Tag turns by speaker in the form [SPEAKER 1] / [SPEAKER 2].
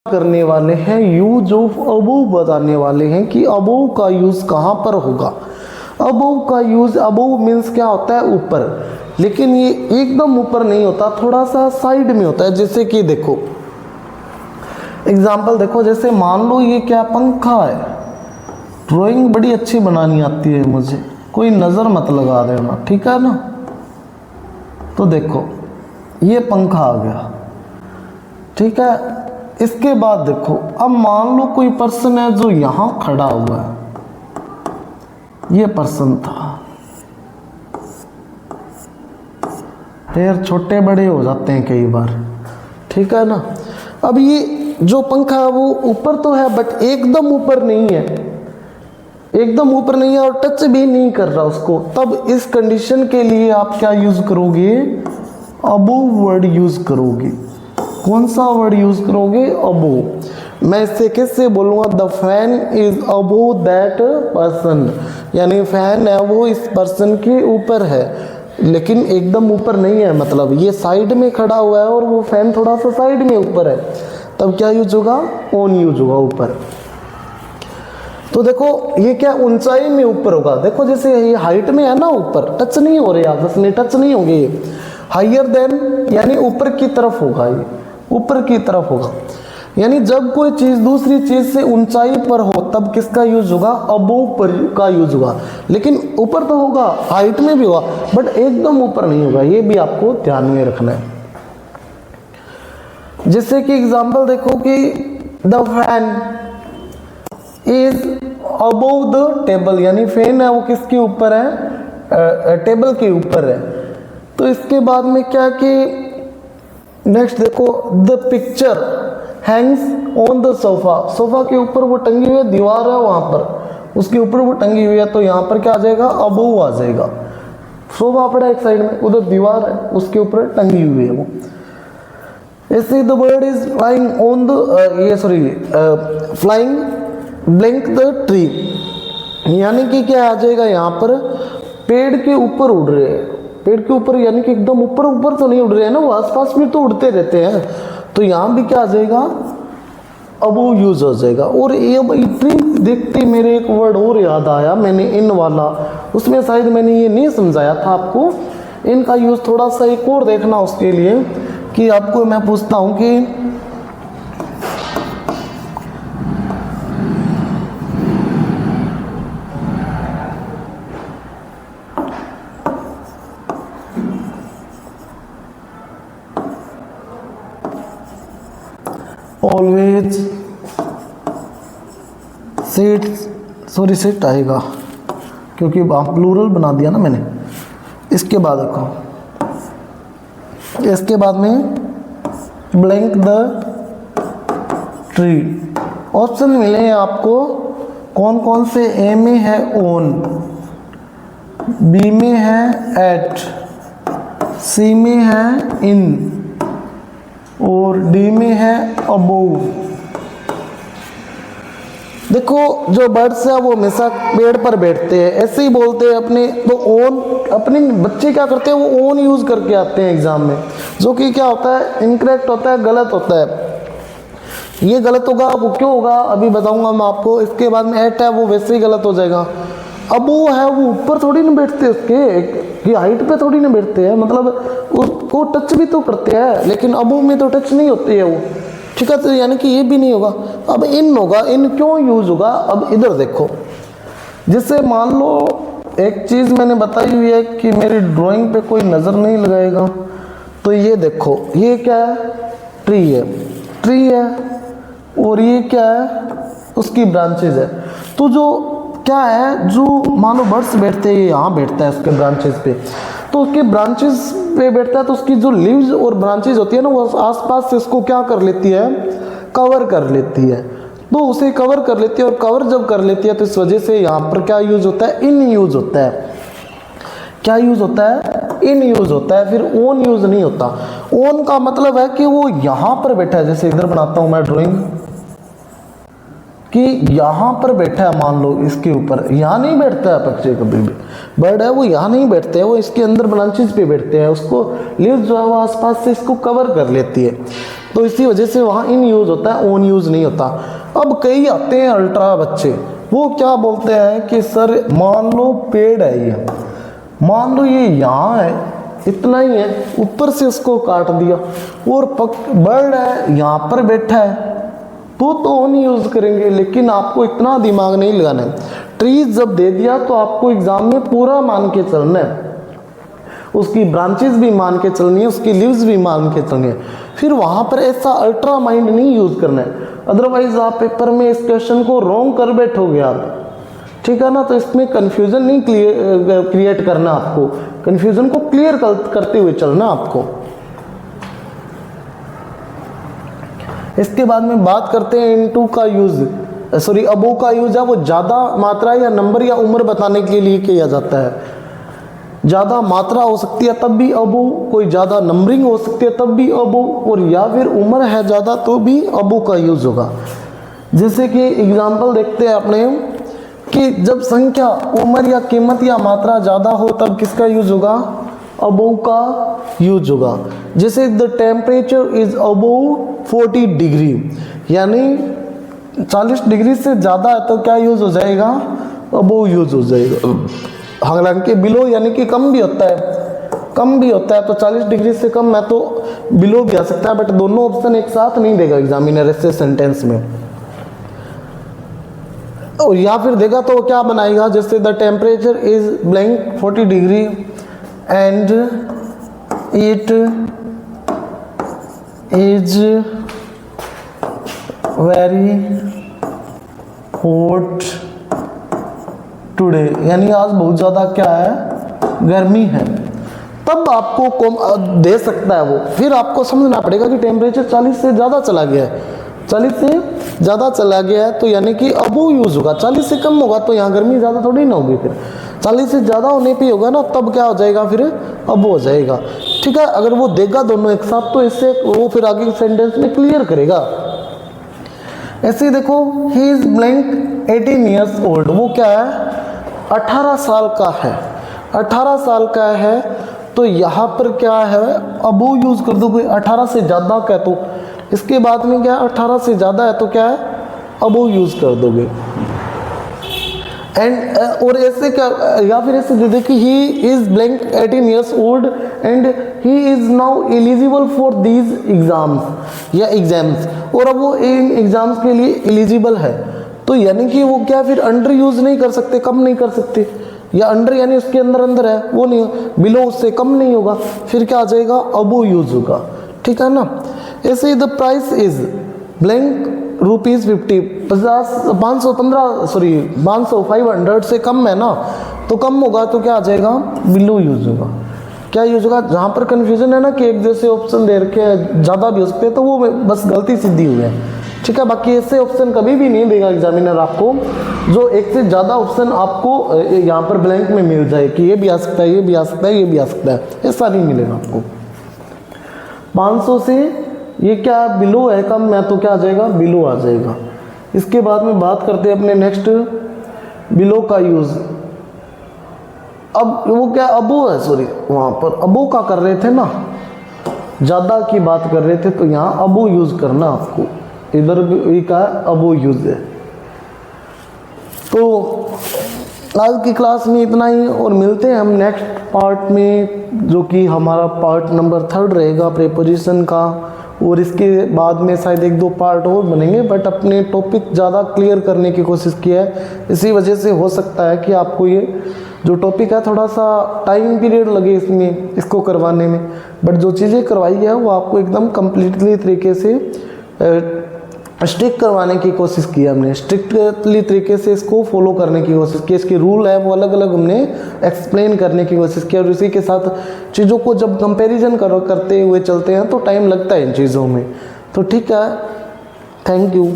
[SPEAKER 1] करने वाले हैं, यूज ऑफ अबोव बताने वाले हैं कि अबोव का यूज कहाँ पर होगा। अबोव का यूज, अबोव मीन्स क्या होता है ऊपर, लेकिन ये एकदम ऊपर नहीं होता, थोड़ा सा साइड में होता है। जैसे कि देखो एग्जाम्पल देखो, जैसे मान लो ये क्या पंखा है, ड्राइंग बड़ी अच्छी बनानी आती है मुझे, कोई नज़र मत लगा देना, ठीक है ना। तो देखो ये पंखा आ गया, ठीक है। इसके बाद देखो, अब मान लो कोई पर्सन है जो यहाँ खड़ा हुआ है, ये पर्सन था, पैर छोटे बड़े हो जाते हैं कई बार, ठीक है ना। अब ये जो पंखा है वो ऊपर तो है बट एकदम ऊपर नहीं है, एकदम ऊपर नहीं है और टच भी नहीं कर रहा उसको। तब इस कंडीशन के लिए आप क्या यूज करोगे, अबोव वर्ड यूज करोगे। कौन सा वर्ड यूज करोगे, अबोव। मैं इससे किससे बोलूँगा, the fan is above that person, यानी फैन है वो इस पर्सन के ऊपर है लेकिन एकदम ऊपर नहीं है, मतलब ये साइड में खड़ा हुआ है और वो फैन थोड़ा सा साइड में ऊपर है। तब क्या यूज होगा, ऑन यूज होगा, ऊपर। तो देखो ये क्या ऊंचाई में ऊपर होगा, देखो जैसे ये हाइट में है ना, ऊपर टच नहीं हो रहे, आपस में टच नहीं होंगे। हायर देन यानी ऊपर की तरफ होगा, ये ऊपर की तरफ होगा। यानी जब कोई चीज दूसरी चीज से ऊंचाई पर हो तब किसका यूज होगा, अबोव पर का यूज होगा। लेकिन ऊपर तो होगा, हाइट में भी होगा बट एकदम ऊपर नहीं होगा, ये भी आपको ध्यान में रखना है। जैसे कि एग्जांपल देखो कि the fan is above the table, यानी फैन है वो किसके ऊपर है, टेबल के ऊपर है। तो इसके बाद में क्या कि नेक्स्ट देखो, the picture Hanks on the sofa, sofa के ऊपर वो टंगी हुई है, दीवार है वहां पर, उसके ऊपर वो टंगी हुई है, तो यहाँ पर क्या आ जाएगा, अबोव आ जाएगा। सोफा पड़ा एक साइड में, उधर दीवार है उसके ऊपर टंगी हुई है वो। ऐसे the bird is flying on the flying blank the tree, यानी कि क्या आ जाएगा यहाँ पर, पेड़ के ऊपर उड़ रहे हैं, पेड़ के ऊपर यानी कि एकदम ऊपर ऊपर तो नहीं उड़ रहे हैं ना, वो आसपास में तो उड़ते रहते हैं। तो यहाँ भी क्या आ जाएगा, अबोव यूज हो जाएगा। और ये ट्री देखते मेरे एक वर्ड और याद आया, मैंने इन वाला, उसमें शायद मैंने ये नहीं समझाया था आपको, इनका यूज थोड़ा सा एक और देखना उसके लिए कि आपको मैं पूछता हूँ कि ऑलवेज सेट आएगा क्योंकि प्लूरल बना दिया ना मैंने। इसके बाद देखो, इसके बाद में ब्लैंक द ट्री, ऑप्शन मिले हैं आपको कौन कौन से, ए में है ऑन, बी में है एट, सी में है इन और डी में है अबोव। देखो जो बर्ड्स है वो हमेशा पेड़ पर बैठते हैं, ऐसे ही बोलते हैं अपने, तो ऑन, अपने बच्चे क्या करते हैं वो ऑन यूज करके आते हैं एग्जाम में, जो कि क्या होता है, इनकरेक्ट होता है, गलत होता है। ये गलत होगा, वो क्यों होगा अभी बताऊंगा मैं आपको। इसके बाद में एट है वो वैसे ही गलत हो जाएगा। अबोव है वो ऊपर थोड़ी ना बैठते, उसके हाइट पे थोड़ी ना बैठते हैं, मतलब उसको टच भी तो करते हैं, लेकिन अबोव में तो टच नहीं होती है वो, ठीक है। तो यानी कि ये भी नहीं होगा। अब इन होगा, इन क्यों यूज होगा, अब इधर देखो, जैसे मान लो एक चीज मैंने बताई हुई है कि मेरी ड्राइंग पे कोई नजर नहीं लगाएगा, तो ये देखो ये क्या है, ट्री है, ट्री है और ये क्या है, उसकी ब्रांचेज है। तो जो क्या है, जो मानो बर्ड्स बैठते हैं, यहाँ बैठता है उसके ब्रांचेस पे, तो उसके ब्रांचेस पे बैठता है, तो उसकी जो लीव्स और ब्रांचेस होती है ना, वो आसपास से इसको क्या कर लेती है, कवर कर लेती है। तो उसे कवर कर लेती है, और कवर जब कर लेती है तो इस वजह से यहाँ पर क्या यूज होता है, इन यूज होता है। क्या यूज होता है, इन यूज होता है, फिर ओन यूज नहीं होता। ओन का मतलब है कि वो यहाँ पर बैठा है, जैसे इधर बनाता हूँ मैं ड्राइंग कि यहाँ पर बैठा है, मान लो इसके ऊपर, यहाँ नहीं बैठता है पक्षी, कभी भी बर्ड है वो यहाँ नहीं बैठते हैं, वो इसके अंदर ब्रांचेज पे बैठते हैं, उसको लीव्स जो है वो आसपास से इसको कवर कर लेती है। तो इसी वजह से वहाँ इन यूज़ होता है, ओन यूज़ नहीं होता। अब कई आते हैं अल्ट्रा बच्चे, वो क्या बोलते हैं कि सर मान लो पेड़ है ये, मान लो ये यहाँ है, इतना ही है, ऊपर से उसको काट दिया, और बर्ड है यहाँ पर बैठा है, तो ओन यूज़ करेंगे। लेकिन आपको इतना दिमाग नहीं लगाना है। ट्रीज जब दे दिया तो आपको एग्जाम में पूरा मान के चलना है, उसकी ब्रांचेस भी मान के चलनी है, उसकी लीव्स भी मान के चलनी है। फिर वहाँ पर ऐसा अल्ट्रा माइंड नहीं यूज़ करना है, अदरवाइज आप पेपर में इस क्वेश्चन को रॉन्ग कर बैठोगे आप, ठीक है ना। तो इसमें कंफ्यूजन नहीं क्रिएट करना, आपको कंफ्यूजन को क्लियर करते हुए चलना आपको। इसके बाद में बात करते हैं इनटू का यूज़, सॉरी अबो का यूज़ है, वो ज़्यादा मात्रा या नंबर या उम्र बताने के लिए किया जाता है। ज़्यादा मात्रा हो सकती है तब भी अबो, कोई ज़्यादा नंबरिंग हो सकती है तब भी अबो, और या फिर उम्र है ज़्यादा तो भी अबो का यूज़ होगा। जैसे कि एग्जाम्पल देखते हैं अपने कि जब संख्या, उम्र या कीमत या मात्रा ज़्यादा हो तब किसका यूज़ होगा, अबो का यूज होगा। जैसे the temperature is above 40 degree, यानी 40 डिग्री से ज़्यादा है तो क्या यूज़ हो जाएगा, अबोव यूज हो जाएगा। हालांकि बिलो यानी कि कम भी होता है, कम भी होता है, तो 40 डिग्री से कम है तो बिलो भी आ सकता है, बट दोनों ऑप्शन एक साथ नहीं देगा एग्जामिनर ऐसे सेंटेंस में। और या फिर देगा तो क्या बनाएगा, जैसे the temperature is blank 40 degree and it is very hot today, यानी आज बहुत ज़्यादा क्या है, गर्मी है, तब आपको दे सकता है वो। फिर आपको समझना पड़ेगा कि टेम्परेचर 40 से ज़्यादा चला गया है, 40 से ज़्यादा चला गया है तो यानी कि अबो यूज़ होगा। 40 से कम होगा तो यहाँ गर्मी ज़्यादा थोड़ी ना होगी, फिर 40 से ज़्यादा होने पे होगा ना, तब क्या हो जाएगा, फिर अबो हो जाएगा। ठीक है, अगर वो देगा दोनों एक साथ तो इससे वो फिर आगे सेंटेंस में क्लियर करेगा। ऐसे ही देखो, he is blank 18 years old, वो क्या है, 18 साल का है, 18 साल का है, तो यहाँ पर क्या है, अबो यूज़ कर दो। कोई 18 से ज़्यादा का तो इसके बाद में क्या है, 18 से ज़्यादा है तो क्या है, अबो यूज़ कर दोगे। एंड और ऐसे क्या, या फिर ऐसे दे दे कि he is blank 18 years old and he is now eligible for these exams या एग्ज़ाम्स, और अब वो इन एग्ज़ाम्स के लिए एलिजिबल है, तो यानी कि वो क्या फिर अंडर यूज़ नहीं कर सकते, कम नहीं कर सकते, या अंडर यानी उसके अंदर अंदर है वो नहीं, बिलो उससे कम नहीं होगा, फिर क्या आ जाएगा, अबो यूज़ होगा। ठीक है ना। ऐसे ही द प्राइस इज ब्लैंक ₹50, 500 से कम है ना, तो कम होगा तो क्या आ जाएगा, बिलो यूज होगा। क्या यूज होगा, जहाँ पर कंफ्यूजन है ना कि एक जैसे ऑप्शन दे रखे हैं, ज़्यादा भी हो सकते हैं, तो वो बस गलती सीधी हुई है। ठीक है, बाकी ऐसे ऑप्शन कभी भी नहीं देगा एग्जामिनर आपको जो एक से ज़्यादा ऑप्शन आपको यहाँ पर ब्लैंक में मिल जाए कि ये भी आ सकता है, ये भी आ सकता है, ये भी आ सकता है, ऐसा नहीं मिलेगा आपको। 500 से ये क्या बिलो है, कम है, तो क्या आ जाएगा, बिलो आ जाएगा। इसके बाद में बात करते हैं अपने नेक्स्ट बिलो का यूज़। अब वो क्या, अबो है, सॉरी वहाँ पर अबो का कर रहे थे ना, ज़्यादा की बात कर रहे थे, तो यहाँ अबो यूज़ करना आपको, इधर भी का अबो यूज़ है। तो आज की क्लास में इतना ही, और मिलते हैं हम नेक्स्ट पार्ट में, जो कि हमारा पार्ट नंबर 3 रहेगा प्रीपोजिशन का, और इसके बाद में शायद 1-2 पार्ट और बनेंगे, बट अपने टॉपिक ज़्यादा क्लियर करने की कोशिश की है। इसी वजह से हो सकता है कि आपको ये जो टॉपिक है थोड़ा सा टाइम पीरियड लगे इसमें, इसको करवाने में, बट जो चीज़ें करवाई है वो आपको एकदम कम्प्लीटली तरीके से स्ट्रिक्ट करवाने की कोशिश की हमने, स्ट्रिक्टली तरीके से इसको फॉलो करने की कोशिश की। इसके रूल है वो अलग अलग हमने एक्सप्लेन करने की कोशिश की, और इसी के साथ चीज़ों को जब कंपैरिजन करते हुए चलते हैं तो टाइम लगता है इन चीज़ों में। तो ठीक है, थैंक यू।